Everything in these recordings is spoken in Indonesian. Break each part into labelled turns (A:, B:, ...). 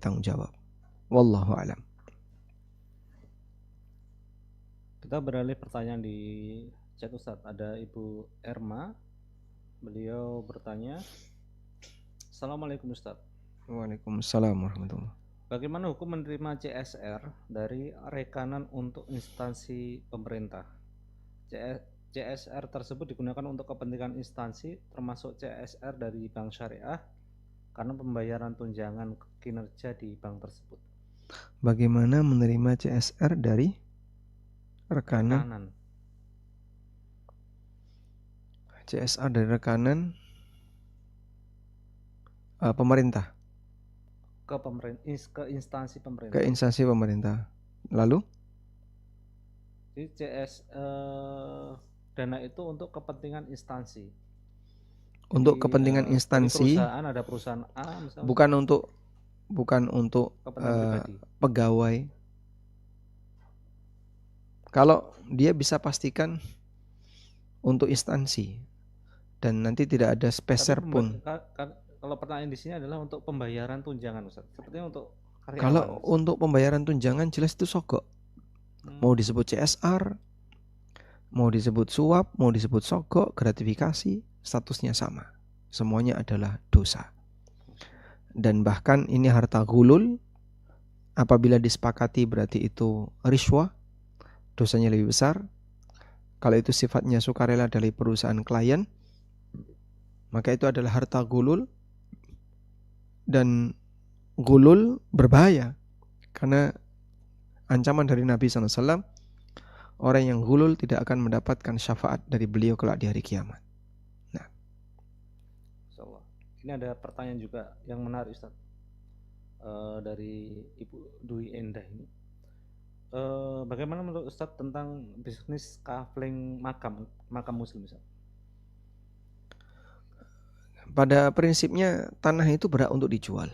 A: tanggung jawab. Wallahu a'lam.
B: Kita beralih pertanyaan di chat Ustadz. Ada Ibu Erma. Beliau bertanya, Assalamualaikum Ustadz.
A: Waalaikumsalam warahmatullahi.
B: Bagaimana hukum menerima CSR dari rekanan untuk instansi pemerintah? CSR tersebut digunakan untuk kepentingan instansi, termasuk CSR dari bank syariah, karena pembayaran tunjangan kinerja di bank tersebut.
A: Bagaimana menerima CSR dari rekanan? CSR dari rekanan pemerintah.
B: Ke instansi pemerintah.
A: Ke instansi pemerintah. Lalu?
B: Jadi dana itu untuk kepentingan instansi.
A: Untuk
B: Jadi,
A: kepentingan instansi.
B: perusahaan, ada perusahaan A misalnya.
A: Bukan untuk
B: pribadi.
A: Pegawai. Kalau dia bisa pastikan untuk instansi dan nanti tidak ada speser pun.
B: Kalau pertanyaan di sini adalah untuk pembayaran tunjangan, Ustaz. Sepertinya untuk karyawan.
A: Kalau untuk pembayaran tunjangan jelas itu sogok. Mau disebut CSR, mau disebut suap, mau disebut sogok, gratifikasi, statusnya sama. Semuanya adalah dosa. Dan bahkan ini harta ghulul, apabila disepakati berarti itu rishwah, dosanya lebih besar. Kalau itu sifatnya sukarela dari perusahaan klien, maka itu adalah harta ghulul. Dan ghulul berbahaya karena ancaman dari Nabi SAW, orang yang ghulul tidak akan mendapatkan syafaat dari beliau kelak di hari kiamat. Nah,
B: insyaallah. Ini ada pertanyaan juga yang menarik, Ustaz, dari Ibu Dwi Endah ini. Bagaimana menurut Ustaz tentang bisnis kafling makam muslim, Ustaz?
A: Pada prinsipnya tanah itu berhak untuk dijual,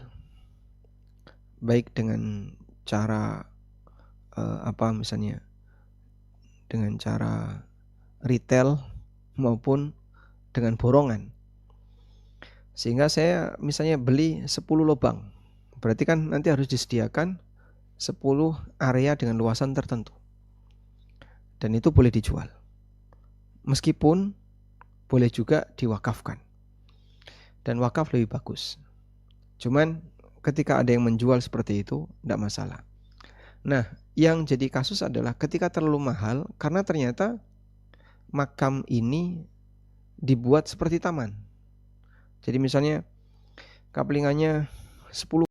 A: baik dengan cara misalnya dengan cara retail maupun dengan borongan. Sehingga saya misalnya beli 10 lubang, berarti kan nanti harus disediakan 10 area dengan luasan tertentu, dan itu boleh dijual. Meskipun boleh juga diwakafkan, dan wakaf lebih bagus. Cuman ketika ada yang menjual seperti itu, tidak masalah. Nah, yang jadi kasus adalah ketika terlalu mahal, karena ternyata makam ini dibuat seperti taman. Jadi misalnya kaplingannya 10